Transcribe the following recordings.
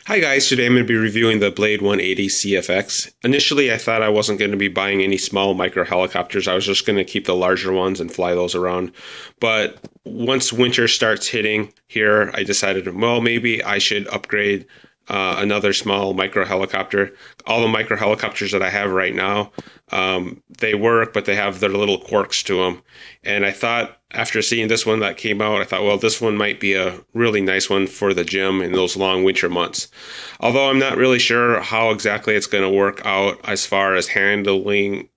Hi guys, today I'm going to be reviewing the Blade 180 CFX. Initially I thought I wasn't going to be buying any small micro helicopters, I was just going to keep the larger ones and fly those around. But once winter starts hitting here, I decided, well, maybe I should upgrade another small micro helicopter. All the micro helicopters that I have right now, they work, but they have their little quirks to them. And I thought, after seeing this one that came out, I thought, well, this one might be a really nice one for the gym in those long winter months. Although I'm not really sure how exactly it's going to work out as far as handling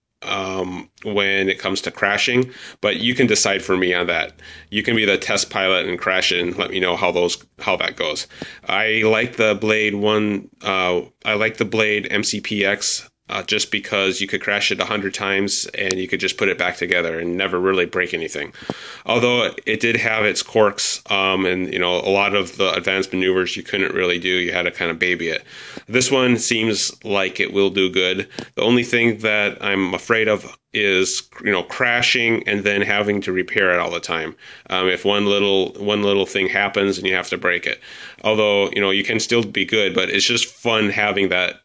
when it comes to crashing, but you can decide for me on that. You can be the test pilot and crash it and let me know how that goes. I like the Blade MCPX just because you could crash it 100 times and you could just put it back together and never really break anything. Although it did have its quirks, and a lot of the advanced maneuvers you couldn't really do. You had to kind of baby it. This one seems like it will do good. The only thing that I'm afraid of is crashing and then having to repair it all the time. If one little thing happens and you have to break it. Although you can still be good, but it's just fun having that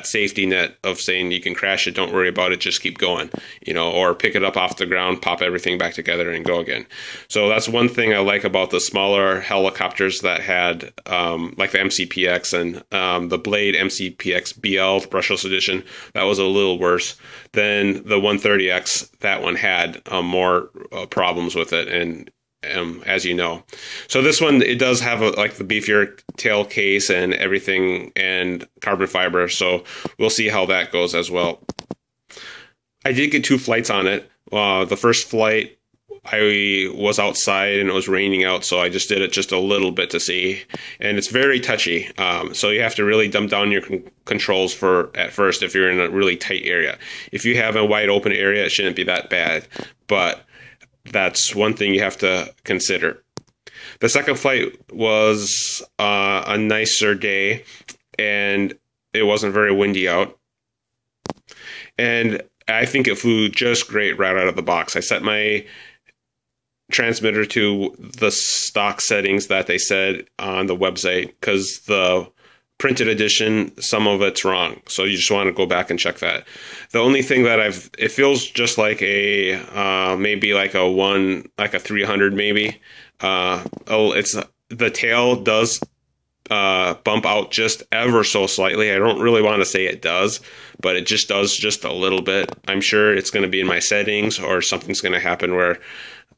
safety net of saying you can crash it, don't worry about it, just keep going, or pick it up off the ground, pop everything back together and go again. So that's one thing I like about the smaller helicopters that had, like the MCPX and the Blade MCPX BL, the brushless edition. That was a little worse than the 130X. That one had more problems with it, and as you know. So this one, it does have like the beefier tail case and everything and carbon fiber. So we'll see how that goes as well. I did get 2 flights on it. The first flight, I was outside and it was raining out, so I just did it just a little bit to see. And it's very touchy. So you have to really dumb down your controls at first if you're in a really tight area. If you have a wide open area, it shouldn't be that bad. But that's one thing you have to consider. The second flight was a nicer day, and it wasn't very windy out. And I think it flew just great right out of the box. I set my transmitter to the stock settings that they said on the website, because the printed edition, some of it's wrong, so you just want to go back and check that. The only thing that it feels just like a maybe like a 300 maybe. It's the tail does bump out just ever so slightly. I don't really want to say it does, but it just does just a little bit. I'm sure it's going to be in my settings, or something's going to happen where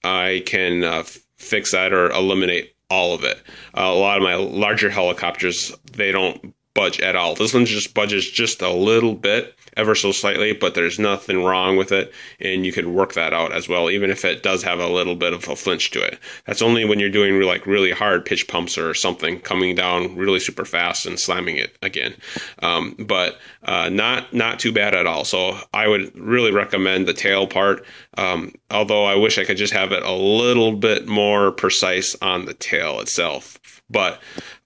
I can fix that or eliminate all of it. A lot of my larger helicopters, they don't budge at all. This one just budges just a little bit, ever so slightly, but there's nothing wrong with it, and you can work that out as well, even if it does have a little bit of a flinch to it. That's only when you're doing really hard pitch pumps or something, coming down really super fast and slamming it again. But not too bad at all. So I would really recommend the tail part, although I wish I could just have it a little bit more precise on the tail itself. But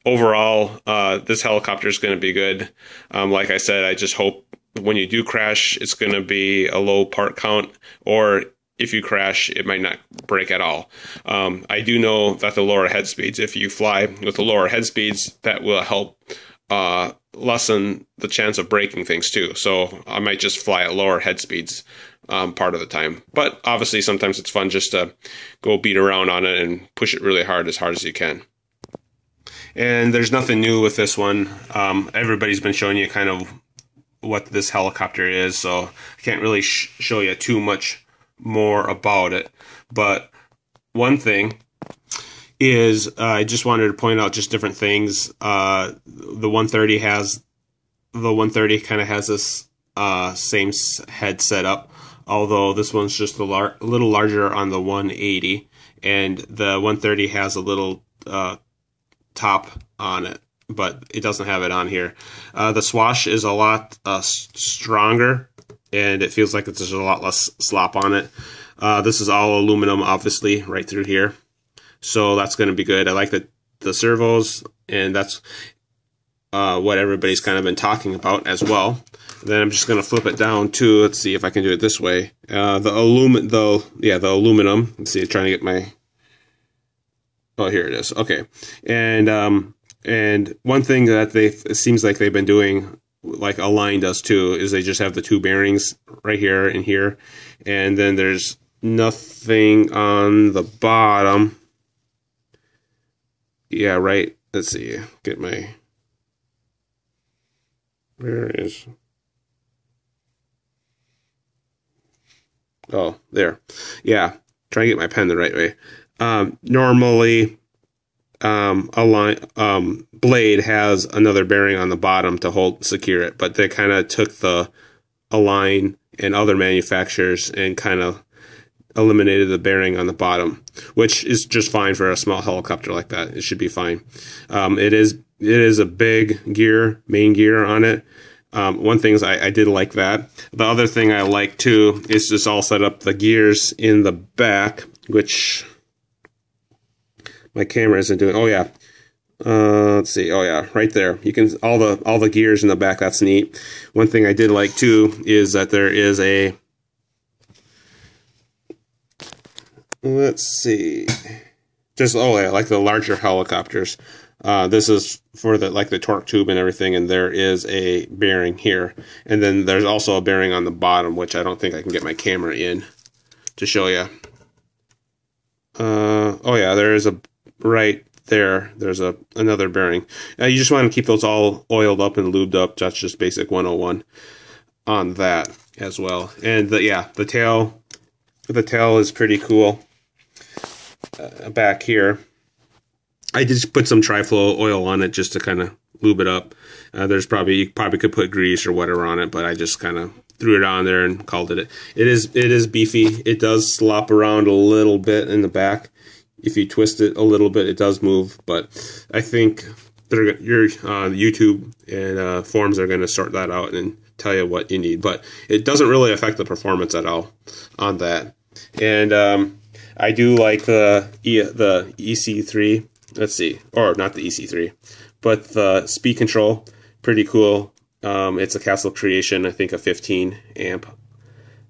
overall, this helicopter is going to be good. Like I said, I just hope when you do crash, it's going to be a low part count, or if you crash, it might not break at all. I do know that the lower head speeds, if you fly with the lower head speeds, that will help lessen the chance of breaking things too. So I might just fly at lower head speeds part of the time. But obviously, sometimes it's fun just to go beat around on it and push it really hard as you can. And there's nothing new with this one. Everybody's been showing you kind of what this helicopter is, so I can't really show you too much more about it. But one thing is, I just wanted to point out just different things. The 130 kind of has this same head setup, although this one's just a little larger on the 180, and the 130 has a little top on it, but it doesn't have it on here. The swash is a lot stronger, and it feels like there's a lot less slop on it. This is all aluminum, obviously, right through here, so that's going to be good. I like the servos, and that's what everybody's kind of been talking about as well. Then I'm just going to flip it down too. Let's see if I can do it this way. The aluminum. Let's see, I'm trying to get my... Oh, here it is. Okay. And And one thing that it seems like they've been doing, like Align does too, is they just have the two bearings right here and here, and then there's nothing on the bottom. Yeah, right. Let's see. Get my... Where is... Oh, there. Yeah, try to get my pen the right way. Normally, Blade has another bearing on the bottom to secure it, but they kind of took the Align and other manufacturers and kind of eliminated the bearing on the bottom, which is just fine for a small helicopter like that. It should be fine. It is a big gear, main gear on it. One thing is I did like that. The other thing I like too is just all set up the gears in the back, which my camera isn't doing. Oh yeah. Let's see. Oh yeah, right there. You can all the gears in the back. That's neat. One thing I did like too is that there is a... Let's see. Just yeah, like the larger helicopters. This is for the torque tube and everything, and there is a bearing here, and then there's also a bearing on the bottom, which I don't think I can get my camera in to show you. Oh yeah, there is a right there. There's another bearing. You just want to keep those all oiled up and lubed up. That's just basic 101 on that as well. And the tail is pretty cool. Back here, I just put some Tri-Flow oil on it just to kind of lube it up. You probably could put grease or whatever on it, but I just kind of threw it on there and called it. It is beefy. It does slop around a little bit in the back. If you twist it a little bit, it does move. But I think your YouTube and forums are going to sort that out and tell you what you need. But it doesn't really affect the performance at all on that. And I do like the EC3. Let's see, or not the EC3, but the speed control, pretty cool. It's a Castle Creation, I think a 15 amp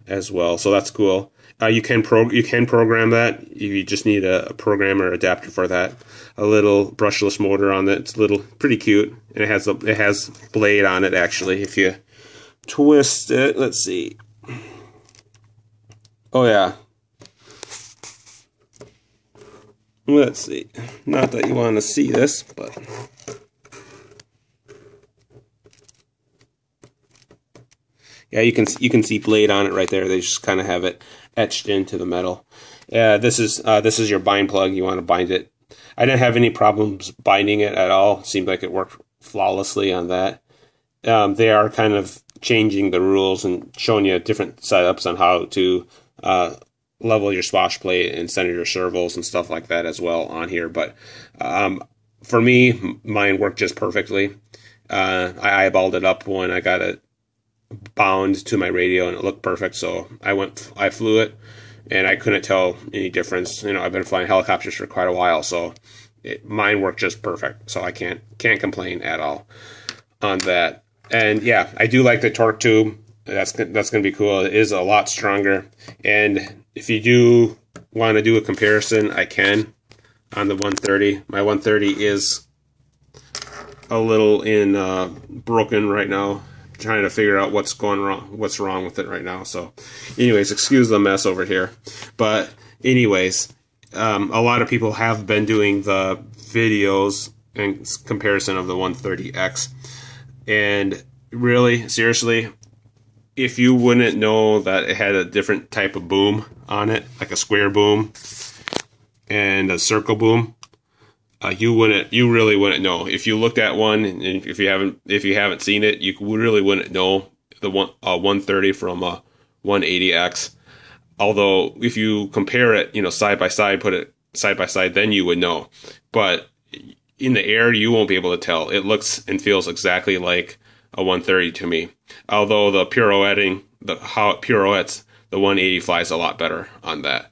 as well, so that's cool. You can program that. You just need a programmer adapter for that. A little brushless motor on it. It's pretty cute, and it has blade on it actually. If you twist it, let's see. Oh yeah. Let's see. Not that you want to see this, but yeah, you can see blade on it right there. They just kind of have it etched into the metal. This is your bind plug. You want to bind it. I didn't have any problems binding it at all. It seemed like it worked flawlessly on that. They are kind of changing the rules and showing you different setups on how to level your swash plate and center your servos and stuff like that as well on here. But for me, mine worked just perfectly. I eyeballed it up when I got it bound to my radio, and it looked perfect. So I flew it, and I couldn't tell any difference. You know, I've been flying helicopters for quite a while, so mine worked just perfect. So I can't complain at all on that. And yeah, I do like the torque tube. That's going to be cool. It is a lot stronger. And if you do want to do a comparison, I can on the 130. My 130 is a little broken right now. I'm trying to figure out what's wrong with it right now. So anyways, excuse the mess over here. But anyways, a lot of people have been doing the videos in comparison of the 130X. And really, seriously, if you wouldn't know that it had a different type of boom on it, like a square boom and a circle boom, you really wouldn't know. If you looked at one, and if you haven't seen it, you really wouldn't know the 130 from a 180X. Although if you compare it, side by side, put it side by side, then you would know. But in the air, you won't be able to tell. It looks and feels exactly like a 130 to me. Although how it pirouettes, the 180 flies a lot better on that.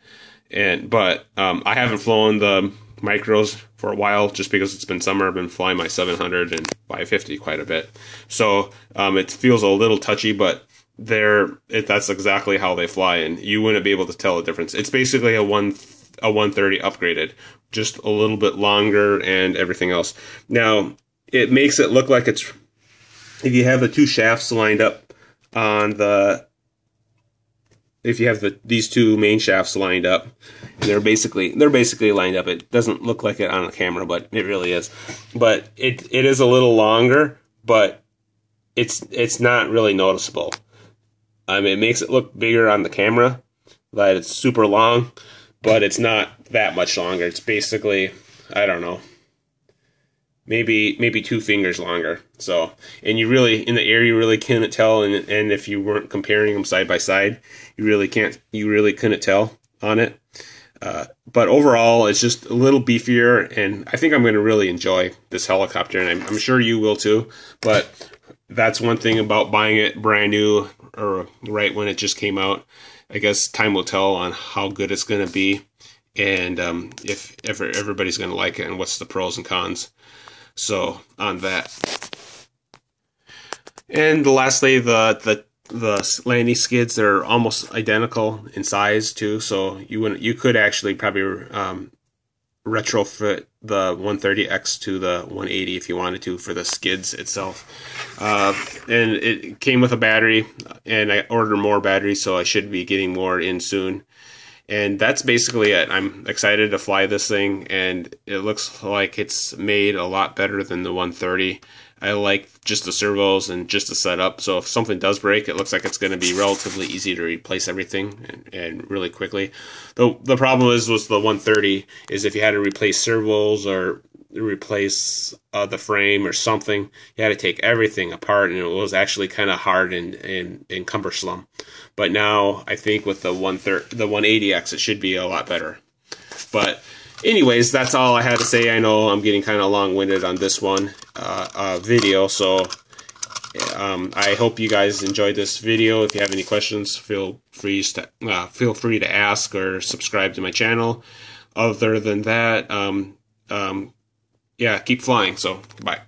But I haven't flown the micros for a while just because it's been summer. I've been flying my 700 and 550 quite a bit. So it feels a little touchy, but that's exactly how they fly, and you wouldn't be able to tell the difference. It's basically a 130 upgraded, just a little bit longer and everything else. Now, it makes it look like it's, if you have the two shafts lined up on the, if you have these two main shafts lined up, they're basically lined up. It doesn't look like it on the camera, but it really is. But it is a little longer, but it's not really noticeable. It makes it look bigger on the camera, that it's super long, but it's not that much longer. It's basically, I don't know, maybe 2 fingers longer. So, and you really, in the air, you really couldn't tell, and if you weren't comparing them side by side, you really couldn't tell on it. But overall, it's just a little beefier, and I think I'm going to really enjoy this helicopter, and I'm sure you will too. But that's one thing about buying it brand new, or right when it just came out. I guess time will tell on how good it's going to be, and if everybody's going to like it, and what's the pros and cons. So on that. And lastly, the landing skids, they're almost identical in size too. So you could actually probably retrofit the 130X to the 180 if you wanted to for the skids itself. And it came with a battery, and I ordered more batteries, so I should be getting more in soon. And that's basically it. I'm excited to fly this thing, and it looks like it's made a lot better than the 130. I like just the servos and just the setup, so if something does break, it looks like it's going to be relatively easy to replace everything and really quickly. The problem is with the 130 is if you had to replace servos or replace the frame or something, you had to take everything apart, and it was actually kind of hard and cumbersome. But now I think with the 180X, it should be a lot better. But anyways, that's all I had to say. I know I'm getting kind of long-winded on this one video, so I hope you guys enjoyed this video. If you have any questions, feel free to ask or subscribe to my channel. Other than that, yeah, keep flying. So, bye.